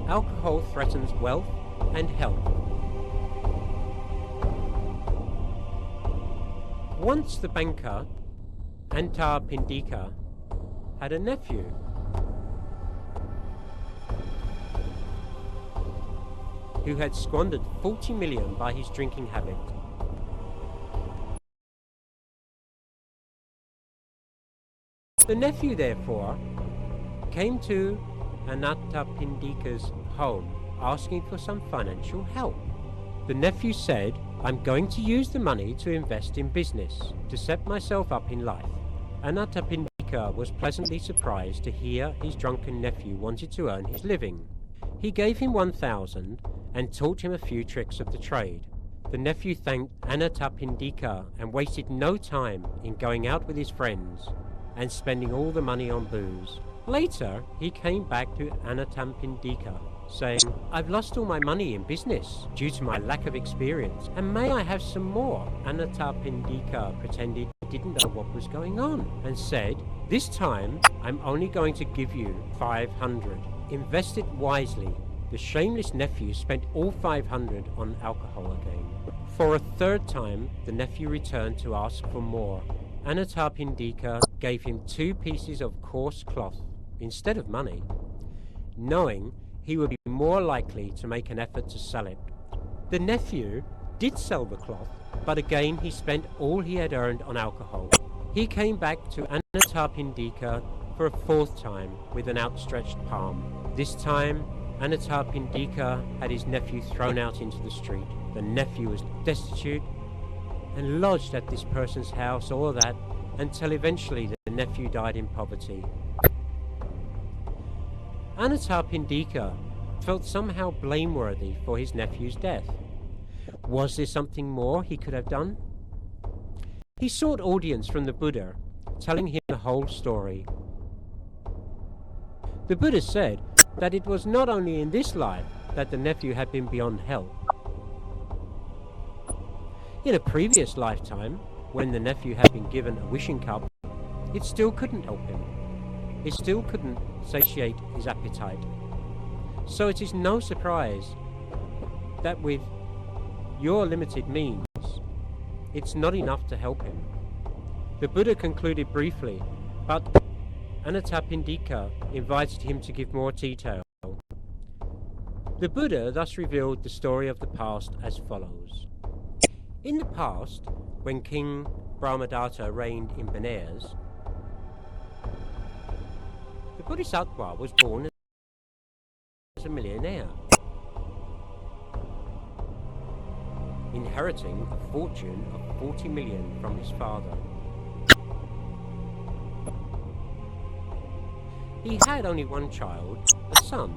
alcohol threatens wealth and health. Once the banker, Anathapindika, had a nephew who had squandered 40 million by his drinking habit. The nephew, therefore, came to Anathapindika's home asking for some financial help. The nephew said, "I'm going to use the money to invest in business, to set myself up in life." Anathapindika was pleasantly surprised to hear his drunken nephew wanted to earn his living. He gave him 1,000 and taught him a few tricks of the trade. The nephew thanked Anathapindika and wasted no time in going out with his friends and spending all the money on booze. Later, he came back to Anathapindika, saying, "I've lost all my money in business due to my lack of experience, and may I have some more?" Anathapindika pretended he didn't know what was going on and said, "This time, I'm only going to give you 500. Invest it wisely." The shameless nephew spent all 500 on alcohol again. For a third time, the nephew returned to ask for more. Anathapindika gave him 2 pieces of coarse cloth instead of money, knowing he would be more likely to make an effort to sell it. The nephew did sell the cloth, but again he spent all he had earned on alcohol. He came back to Anathapindika for a 4th time with an outstretched palm. This time, Anathapindika had his nephew thrown out into the street. The nephew was destitute and lodged at this person's house, all that, until eventually the nephew died in poverty. Anathapindika felt somehow blameworthy for his nephew's death. Was there something more he could have done? He sought audience from the Buddha, telling him the whole story. The Buddha said that it was not only in this life that the nephew had been beyond help. In a previous lifetime, when the nephew had been given a wishing cup, it still couldn't help him. It still couldn't satiate his appetite. So it is no surprise that with your limited means, it's not enough to help him. The Buddha concluded briefly, but Anathapindika invited him to give more detail. The Buddha thus revealed the story of the past as follows. In the past, when King Bhadraghaṭa reigned in Benares, the Bodhisattva was born as a millionaire, inheriting a fortune of 40 million from his father. He had only one child, a son.